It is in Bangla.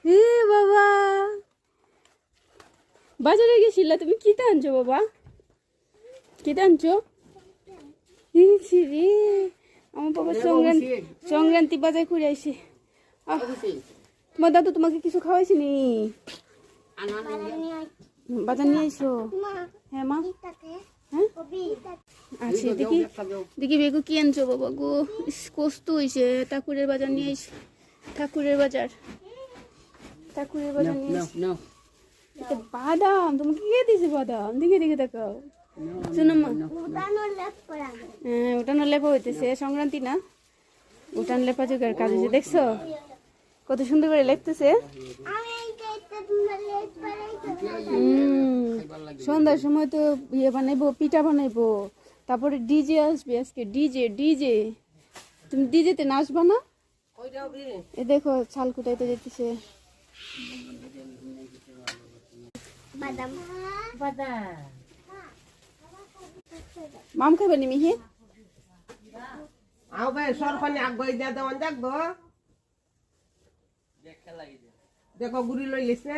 এ বাবা বাজারে গেছিলা তুমি কি আনছো বাবা কি আনছো রে আমার বাবা সংক্রান্তি বাজার ঘুরে আইসে তোমার দাদু তোমাকে কিছু খাওয়াইছি নি বাজার নিয়ে আইসো হ্যাঁ মা হ্যাঁ আচ্ছা দেখি দেখি বেগু কি আনছো বাবা গো কষ্ট হয়েছে ঠাকুরের বাজার নিয়ে আইসে ঠাকুরের বাজার নিয়ে আইসে বাদাম তোমাকে কে দিয়েছে বাদাম দেখে দেখে দেখাও শোনো মা হ্যাঁ উঠানোর লেপা হইতেছে সংক্রান্তি না উঠান লেপা জোগাড় কাজ হয়েছে দেখছো কত সুন্দর করে লেখতেছে সন্ধ্যার সময় তো ইয়ে বানাইবো পিঠা বানাইবো তারপরে ডিজে আসবে আজকে ডিজে তুমি ডিজেতে নাচবা না এ দেখো ছাল কুটাইতে যেতেছে মাম খাবে নি মিহি আও ভাই সরখানি আগুই দিয়া দেওয়ান যাকবো দেখো গুড়ি লই লিছে